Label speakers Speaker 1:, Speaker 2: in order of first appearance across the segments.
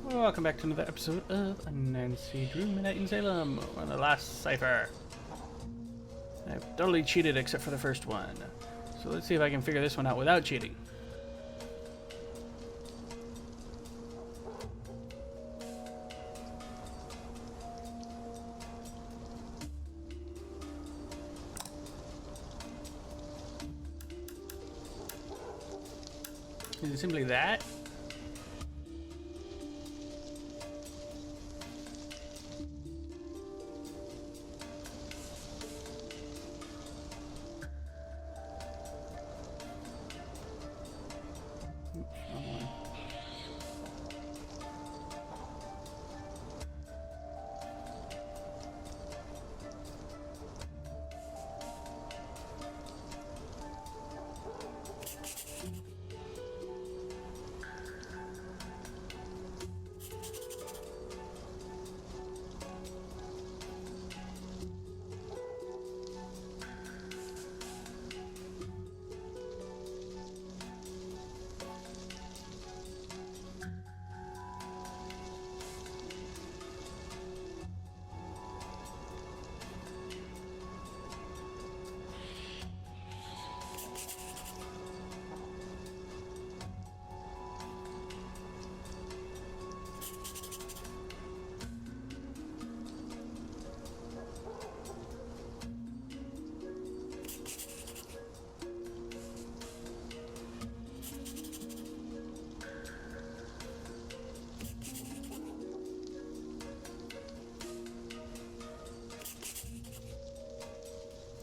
Speaker 1: Welcome back to another episode of ansNancy, Drew Midnight In Salem. We're on the last cipher. I've totally cheated except for the first one. So let's see if I can figure this one out without cheating. Is it simply that?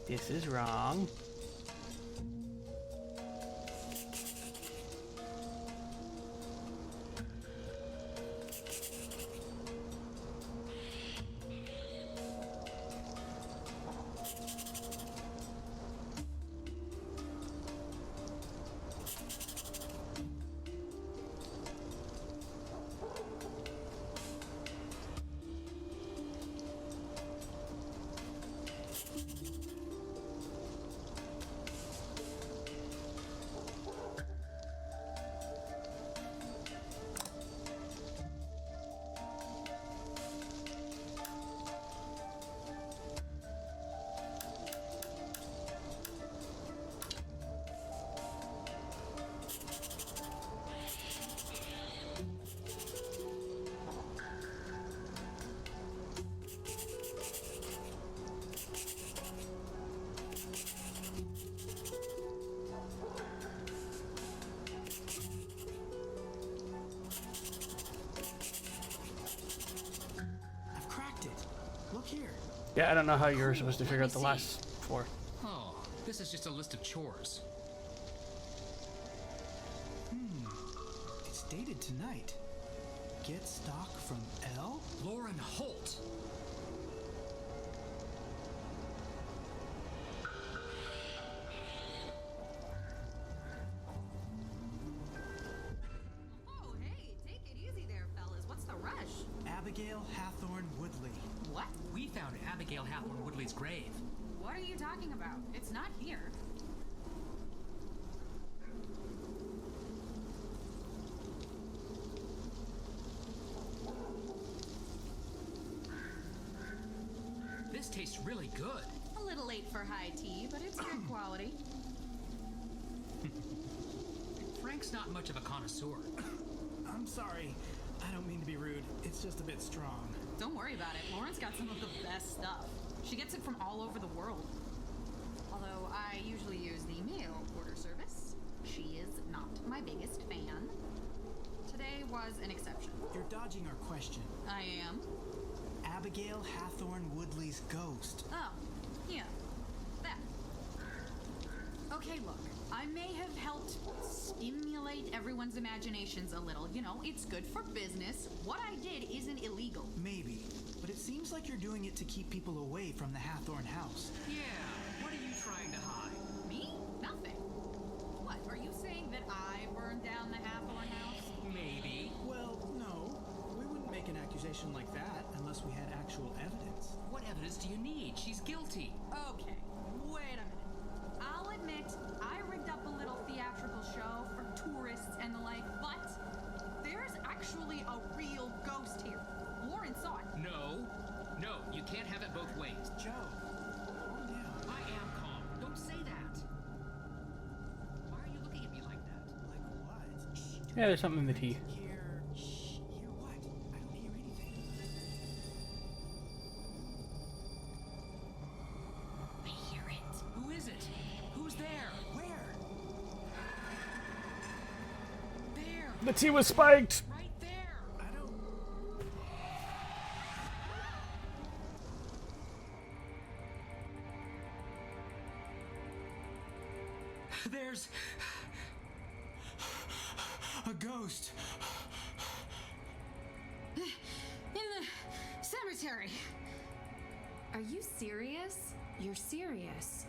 Speaker 1: This is wrong. Yeah, I don't know how you were supposed to figure out the last four.
Speaker 2: Oh, this is just a list of chores.
Speaker 3: It's dated tonight. Get stock from L?
Speaker 2: Lauren Holt.
Speaker 4: Oh, hey, take it easy there, fellas. What's the rush?
Speaker 3: Abigail Hathorne Woodley.
Speaker 4: What?
Speaker 2: We found Abigail Hathorne Woodley's grave.
Speaker 4: What are you talking about? It's not here.
Speaker 2: This tastes really good.
Speaker 4: A little late for high tea, but it's good quality.
Speaker 2: Frank's not much of a connoisseur.
Speaker 3: I'm sorry. I don't mean to be rude. It's just a bit strong.
Speaker 4: Don't worry about it. Lauren's got some of the best stuff. She gets it from all over the world. Although I usually use the mail order service. She is not my biggest fan. Today was an exception.
Speaker 3: You're dodging our question.
Speaker 4: I am.
Speaker 3: Abigail Hathorne Woodley's ghost.
Speaker 4: Oh, yeah. That. Okay, look. I may have helped stimulate everyone's imaginations a little. You know, it's good for business. What I did isn't illegal.
Speaker 3: Maybe, but it seems like you're doing it to keep people away from the Hathorne House.
Speaker 2: Yeah, what are you trying to hide?
Speaker 4: Me? Nothing. What, are you saying that I burned down the Hathorne House?
Speaker 2: Maybe.
Speaker 3: Well, no. We wouldn't make an accusation like that unless we had actual evidence.
Speaker 2: What evidence do you need? She's guilty.
Speaker 4: Okay, wait a minute. I'll admit, I rigged up a little theatrical show for tourists and the like, but there's actually a real
Speaker 1: Yeah, there's something in the tea.
Speaker 3: Hear what? I don't hear anything.
Speaker 2: I hear it. Who is it? Who's there?
Speaker 3: Where?
Speaker 2: There!
Speaker 1: The tea was spiked!
Speaker 2: Right there!
Speaker 3: I don't.
Speaker 2: There's a ghost.
Speaker 4: In the cemetery. Are you serious? You're serious.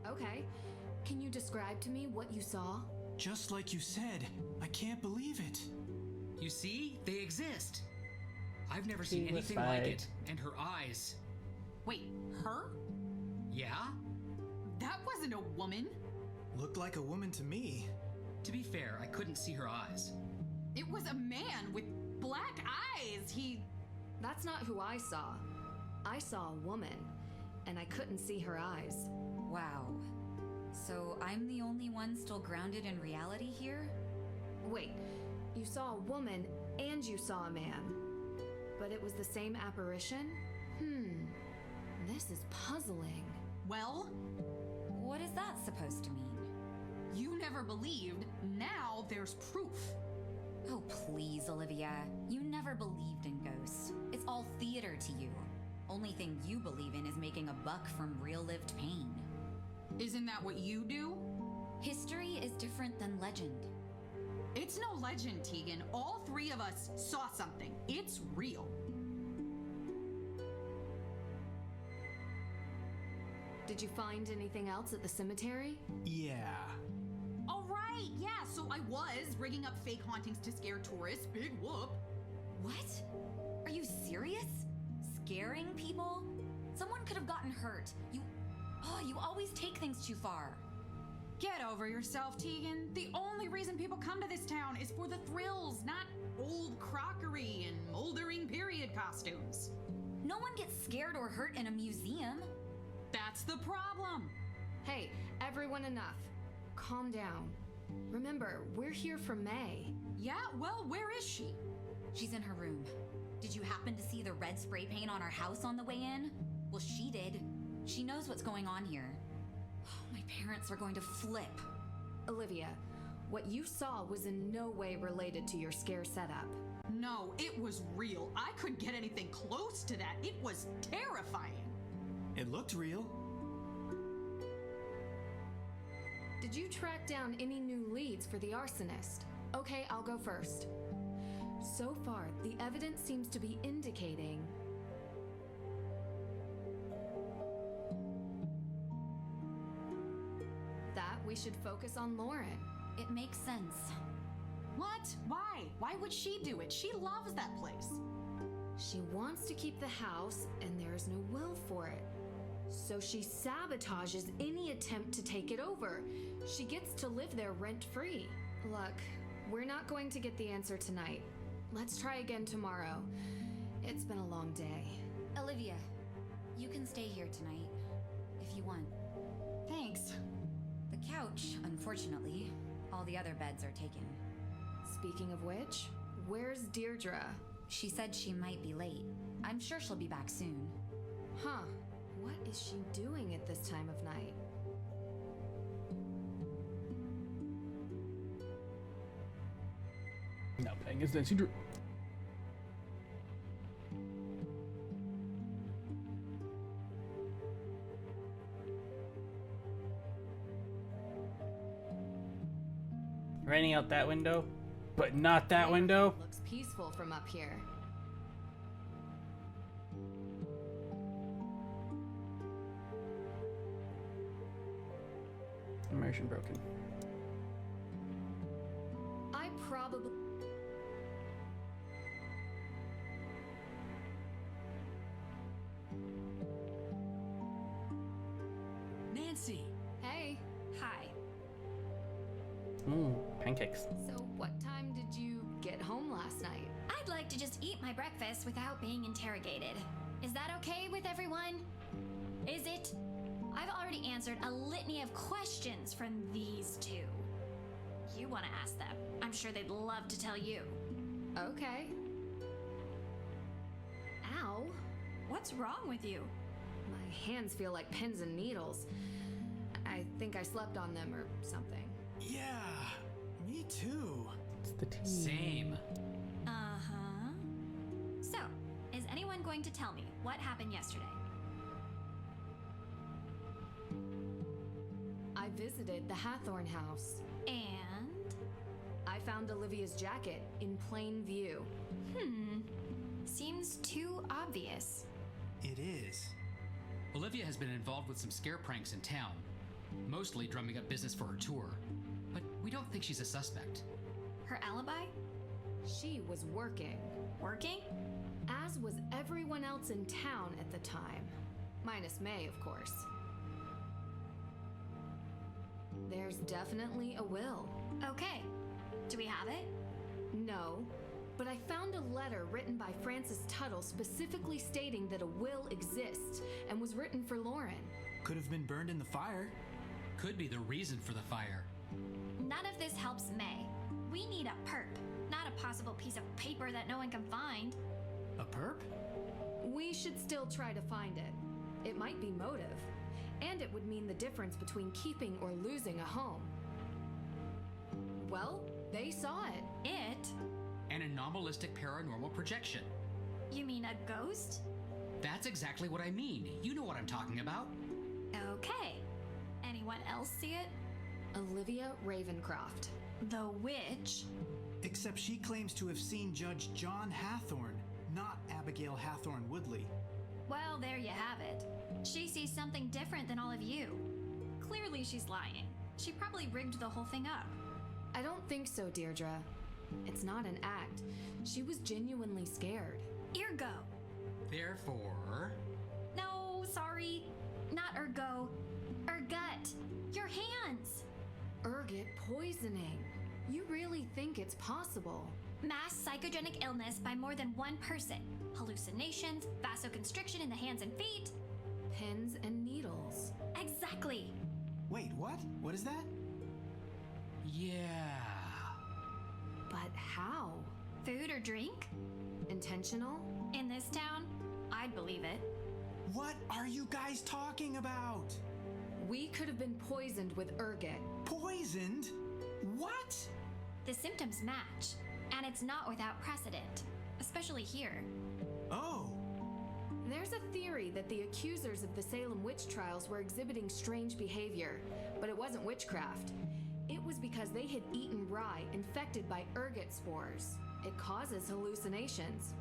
Speaker 4: Okay. Can you describe to me what you saw?
Speaker 3: Just like you said, I can't believe it.
Speaker 2: You see? They exist. I've never seen
Speaker 1: She was
Speaker 2: anything like
Speaker 1: right.
Speaker 2: it. And her eyes.
Speaker 4: Wait, her?
Speaker 2: Yeah?
Speaker 4: That wasn't a woman.
Speaker 3: Looked like a woman to me.
Speaker 2: To be fair, I couldn't see her eyes.
Speaker 4: It was a man with black eyes. That's not who I saw. I saw a woman, and I couldn't see her eyes.
Speaker 5: Wow. So I'm the only one still grounded in reality here?
Speaker 4: Wait, you saw a woman and you saw a man. But it was the same apparition? This is puzzling. Well,
Speaker 5: What is that supposed to mean?
Speaker 4: you never believed. Now there's proof.
Speaker 5: Oh, please, Olivia. You never believed in ghosts. It's all theater to you. Only thing you believe in is making a buck from real-lived pain.
Speaker 4: Isn't that what you do?
Speaker 5: History is different than legend.
Speaker 4: It's no legend, Tegan. All three of us saw something. It's real. Did you find anything else at the cemetery?
Speaker 3: Yeah.
Speaker 4: All right, yeah, so I was rigging up fake hauntings to scare tourists. Big whoop.
Speaker 5: What? Are you serious? Scaring people? Someone could have gotten hurt. You always take things too far.
Speaker 4: Get over yourself, Tegan. The only reason people come to this town is for the thrills, not old crockery and moldering period costumes.
Speaker 5: No one gets scared or hurt in a museum.
Speaker 4: That's the problem. Hey, everyone, enough. Calm down. Remember, we're here for Mei. Yeah, well, where is she?
Speaker 5: She's in her room. Did you happen to see the red spray paint on our house on the way in? Well, she did. She knows what's going on here. My parents are going to flip.
Speaker 4: Olivia, what you saw was in no way related to your scare setup. No, it was real. I couldn't get anything close to that. It was terrifying.
Speaker 3: It looked real.
Speaker 4: Did you track down any new leads for the arsonist? Okay, I'll go first. So far, the evidence seems to be indicating that we should focus on Lauren.
Speaker 5: It makes sense.
Speaker 4: What? Why? Why would she do it? She loves that place. She wants to keep the house, and there's no will for it. So she sabotages any attempt to take it over. She gets to live there rent-free. Look, we're not going to get the answer tonight. Let's try again tomorrow. It's been a long day.
Speaker 5: Olivia, you can stay here tonight, if you want.
Speaker 4: Thanks.
Speaker 5: The couch, unfortunately, all the other beds are taken.
Speaker 4: Speaking of which, where's Deirdre?
Speaker 5: She said she might be late. I'm sure she'll be back soon.
Speaker 4: Huh. What is she doing at this time of night?
Speaker 1: Now playing as Nancy Drew. Raining out that window, but not that window.
Speaker 4: Looks peaceful from up here.
Speaker 1: Immersion broken.
Speaker 4: I probably...
Speaker 2: Nancy!
Speaker 4: Hey. Hi.
Speaker 1: Pancakes.
Speaker 4: So what time did you get home last night?
Speaker 6: I'd like to just eat my breakfast without being interrogated. Is that okay with everyone? Is it? I've already already answered a litany of questions from these two. You want to ask them. I'm sure they'd love to tell you.
Speaker 7: Okay. Ow.
Speaker 6: What's wrong with you?
Speaker 7: My hands feel like pins and needles. I think I slept on them or something.
Speaker 3: Yeah, me too.
Speaker 1: It's the team.
Speaker 2: Same.
Speaker 6: Uh-huh. So, is anyone going to tell me what happened yesterday?
Speaker 7: I visited the Hathorne House.
Speaker 6: And?
Speaker 7: I found Olivia's jacket in plain view.
Speaker 6: Seems too obvious.
Speaker 3: It is.
Speaker 2: Olivia has been involved with some scare pranks in town, mostly drumming up business for her tour. But we don't think she's a suspect.
Speaker 6: Her alibi?
Speaker 7: She was working,
Speaker 6: Working?
Speaker 7: as was everyone else in town at the time. Minus Mei, of course. There's definitely a will.
Speaker 6: Okay. Do we have it?
Speaker 7: No, but I found a letter written by Frances Tuttle specifically stating that a will exists and was written for Lauren.
Speaker 3: Could have been burned in the fire.
Speaker 2: Could be the reason for the fire.
Speaker 6: None of this helps Mei. We need a perp, not a possible piece of paper that no one can find.
Speaker 3: A perp?
Speaker 7: We should still try to find it. It might be motive, and it would mean the difference between keeping or losing a home. Well, they saw it.
Speaker 6: It?
Speaker 2: An anomalistic paranormal projection.
Speaker 6: You mean a ghost?
Speaker 2: That's exactly what I mean. You know what I'm talking about.
Speaker 6: Okay. Anyone else see it?
Speaker 7: Olivia Ravencroft.
Speaker 6: The witch?
Speaker 3: Except she claims to have seen Judge John Hathorne, not Abigail Hathorne Woodley.
Speaker 6: Well, there you have it. She sees something different than all of you. Clearly she's lying. She probably rigged the whole thing up.
Speaker 7: I don't think so, Deirdre. It's not an act. She was genuinely scared.
Speaker 6: Ergo.
Speaker 2: Therefore...
Speaker 6: No, sorry. Not ergo. Ergut. Your hands.
Speaker 7: Ergot poisoning. You really think it's possible?
Speaker 6: Mass psychogenic illness by more than one person. Hallucinations, vasoconstriction in the hands and feet.
Speaker 7: Pins and needles.
Speaker 6: Exactly.
Speaker 3: Wait, what? What is that?
Speaker 2: Yeah...
Speaker 7: But how?
Speaker 6: Food or drink?
Speaker 7: Intentional?
Speaker 6: In this town? I'd believe it.
Speaker 3: What are you guys talking about?
Speaker 7: We could have been poisoned with ergot.
Speaker 3: Poisoned? What?
Speaker 6: The symptoms match, and it's not without precedent, especially here.
Speaker 3: Oh.
Speaker 7: There's a theory that the accusers of the Salem witch trials were exhibiting strange behavior, but it wasn't witchcraft. It was because they had eaten rye infected by ergot spores. It causes hallucinations.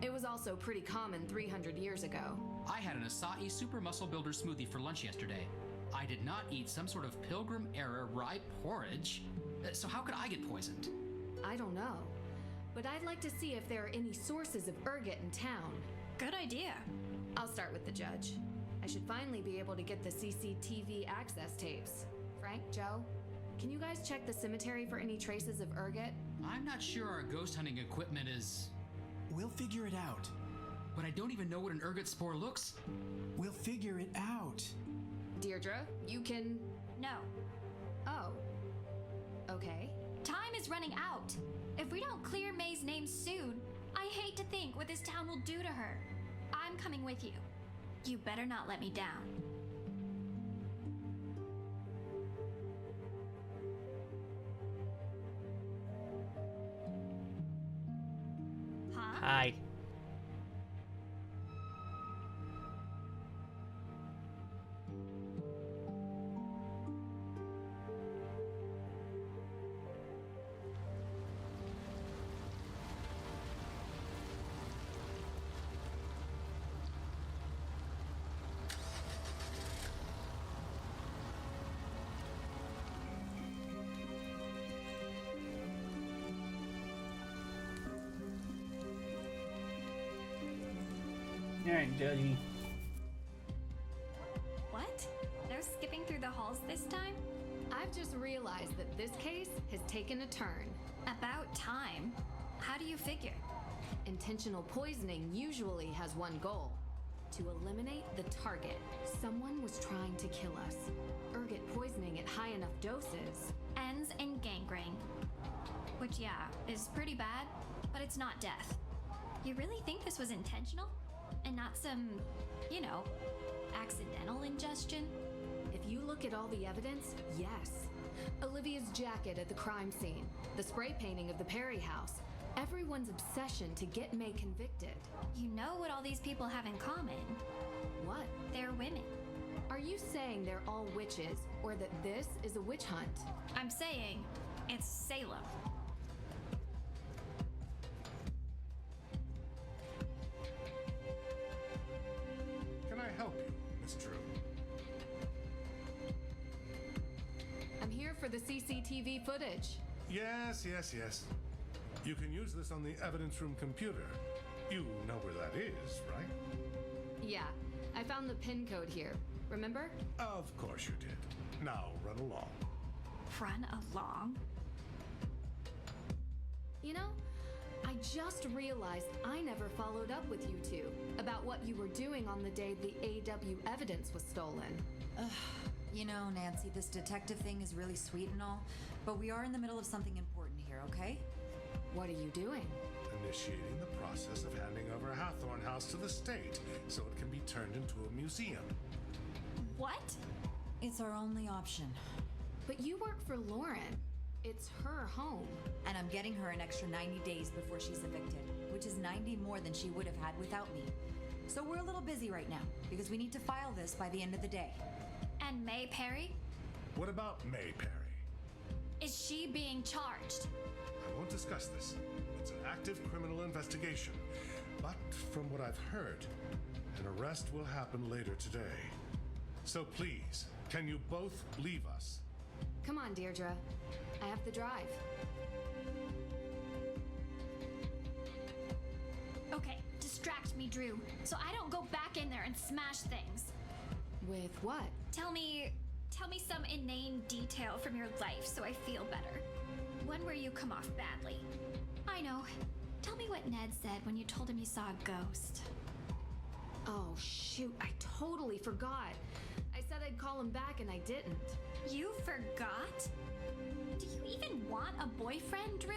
Speaker 7: It was also pretty common 300 years ago.
Speaker 2: I had an acai super muscle builder smoothie for lunch yesterday. I did not eat some sort of Pilgrim-era rye porridge. So how could I get poisoned?
Speaker 7: I don't know, but I'd like to see if there are any sources of ergot in town.
Speaker 6: Good idea.
Speaker 7: I'll start with the judge. I should finally be able to get the CCTV access tapes. Frank, Joe, can you guys check the cemetery for any traces of ergot?
Speaker 2: I'm not sure our ghost hunting equipment is...
Speaker 3: We'll figure it out.
Speaker 2: But I don't even know what an ergot spore looks.
Speaker 3: We'll figure it out.
Speaker 7: Deirdre, you can...
Speaker 6: No.
Speaker 7: Oh. Okay.
Speaker 6: Time is running out. If we don't clear May's name soon, I hate to think what this town will do to her. I'm coming with you. You better not let me down. Huh?
Speaker 1: Hi. Alright, Judgy.
Speaker 6: What? No skipping through the halls this time?
Speaker 7: I've just realized that this case has taken a turn.
Speaker 6: About time. How do you figure?
Speaker 7: Intentional poisoning usually has one goal: to eliminate the target. Someone was trying to kill us. Ergot poisoning at high enough doses.
Speaker 6: Ends in gangrene. Which, yeah, is pretty bad, but it's not death. You really think this was intentional? And not some, you know, accidental ingestion?
Speaker 7: If you look at all the evidence, yes. Olivia's jacket at the crime scene, the spray painting of the Parry house, everyone's obsession to get Mei convicted.
Speaker 6: You know what all these people have in common?
Speaker 7: What?
Speaker 6: They're women.
Speaker 7: Are you saying they're all witches, or that this is a witch hunt?
Speaker 6: I'm saying it's Salem.
Speaker 8: Can I help you, Miss Drew?
Speaker 7: I'm here for the CCTV footage.
Speaker 8: Yes. You can use this on the evidence room computer. You know where that is, right?
Speaker 7: Yeah, I found the pin code here. Remember?
Speaker 8: Of course you did. Now run along.
Speaker 6: Run along?
Speaker 7: You know, I just realized I never followed up with you two about what you were doing on the day the AW evidence was stolen.
Speaker 9: You know, Nancy, this detective thing is really sweet and all, but we are in the middle of something important here, okay?
Speaker 7: What are you doing?
Speaker 8: Initiating the process of handing over Hathorne House to the state so it can be turned into a museum.
Speaker 6: What?
Speaker 9: It's our only option.
Speaker 7: But you work for Lauren. It's her home.
Speaker 9: And I'm getting her an extra 90 days before she's evicted, which is 90 more than she would have had without me. So we're a little busy right now, because we need to file this by the end of the day.
Speaker 6: And Mei Parry?
Speaker 8: What about Mei Parry?
Speaker 6: Is she being charged?
Speaker 8: I won't discuss this. It's an active criminal investigation. But from what I've heard, an arrest will happen later today. So please, can you both leave us?
Speaker 7: Come on, Deirdre. I have the drive.
Speaker 6: Okay, distract me, Drew, so I don't go back in there and smash things.
Speaker 7: With what?
Speaker 6: Tell me some inane detail from your life so I feel better. One where you come off badly. I know. Tell me what Ned said when you told him you saw a ghost.
Speaker 7: Oh, shoot, I totally forgot. I said I'd call him back and I didn't.
Speaker 6: You forgot? Do you even want a boyfriend, Drew?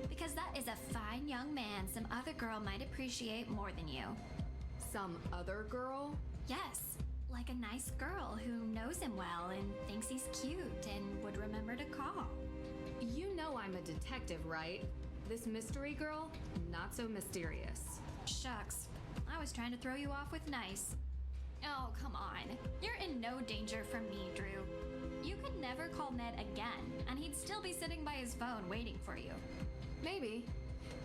Speaker 6: Because that is a fine young man some other girl might appreciate more than you.
Speaker 7: Some other girl?
Speaker 6: Yes, like a nice girl who knows him well and thinks he's cute and would remember to call.
Speaker 7: You know I'm a detective, right? This mystery girl, not so mysterious.
Speaker 6: Shucks, I was trying to throw you off with nice. Oh, come on. You're in no danger from me, Drew. You could never call Ned again, and he'd still be sitting by his phone waiting for you.
Speaker 7: Maybe.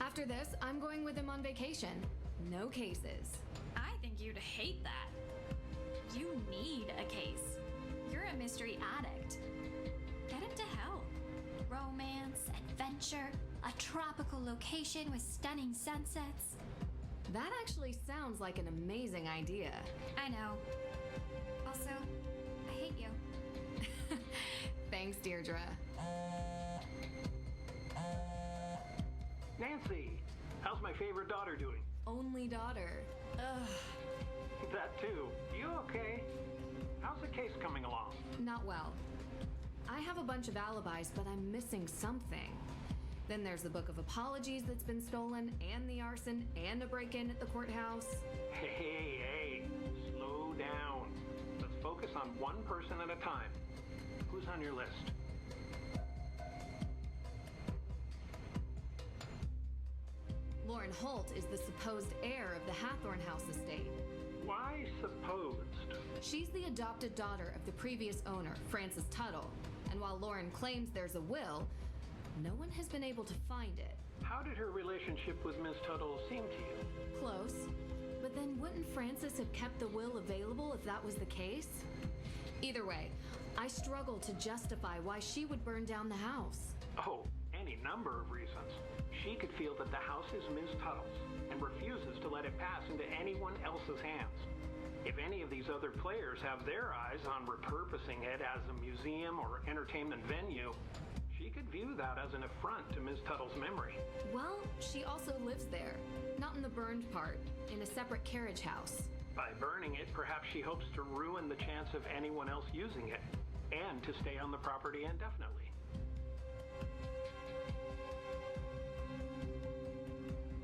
Speaker 7: After this, I'm going with him on vacation. No cases.
Speaker 6: I think you'd hate that. You need a case. You're a mystery addict. Get him to hell. Romance, adventure, a tropical location with stunning sunsets.
Speaker 7: That actually sounds like an amazing idea.
Speaker 6: I know. Also, I hate you.
Speaker 7: Thanks, Deirdre.
Speaker 10: Nancy, how's my favorite daughter doing?
Speaker 7: Only daughter. Ugh.
Speaker 10: That too. You okay? How's the case coming along?
Speaker 7: Not well. I have a bunch of alibis, but I'm missing something. Then there's the book of apologies that's been stolen, and the arson, and a break-in at the courthouse.
Speaker 10: Hey, slow down. Let's focus on one person at a time. Who's on your list?
Speaker 7: Lauren Holt is the supposed heir of the Hathorne House estate.
Speaker 10: Why supposed?
Speaker 7: She's the adopted daughter of the previous owner, Frances Tuttle. And while Lauren claims there's a will, no one has been able to find it.
Speaker 10: How did her relationship with Miss Tuttle seem to you?
Speaker 7: Close. But then wouldn't Frances have kept the will available if that was the case? Either way, I struggle to justify why she would burn down the house.
Speaker 10: Oh, any number of reasons. She could feel that the house is Miss Tuttle's and refuses to let it pass into anyone else's hands. If any of these other players have their eyes on repurposing it as a museum or entertainment venue, she could view that as an affront to Miss Tuttle's memory.
Speaker 7: Well, she also lives there. Not in the burned part, in a separate carriage house.
Speaker 10: By burning it, perhaps she hopes to ruin the chance of anyone else using it, and to stay on the property indefinitely.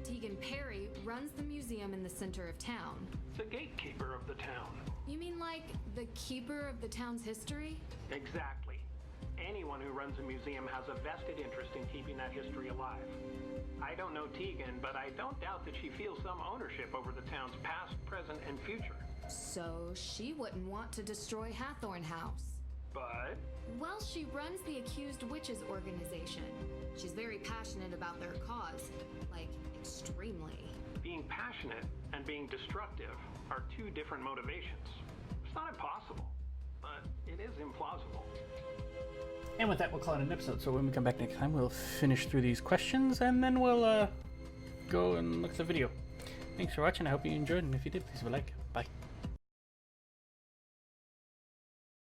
Speaker 7: Tegan Parry runs the museum in the center of town.
Speaker 10: The gatekeeper of the town.
Speaker 7: You mean like the keeper of the town's history?
Speaker 10: Exactly. Anyone who runs a museum has a vested interest in keeping that history alive. I don't know Tegan, but I don't doubt that she feels some ownership over the town's past, present, and future.
Speaker 7: So she wouldn't want to destroy Hathorne House.
Speaker 10: But
Speaker 7: Well, she runs the Accused Witches organization. She's very passionate about their cause. Like, extremely.
Speaker 10: being passionate and being destructive are two different motivations. It's not impossible, but it is implausible.
Speaker 1: And with that, we'll call it an episode. So when we come back next time, we'll finish through these questions, and then we'll go and look at the video. Thanks for watching. I hope you enjoyed, and if you did, please leave a like. Bye.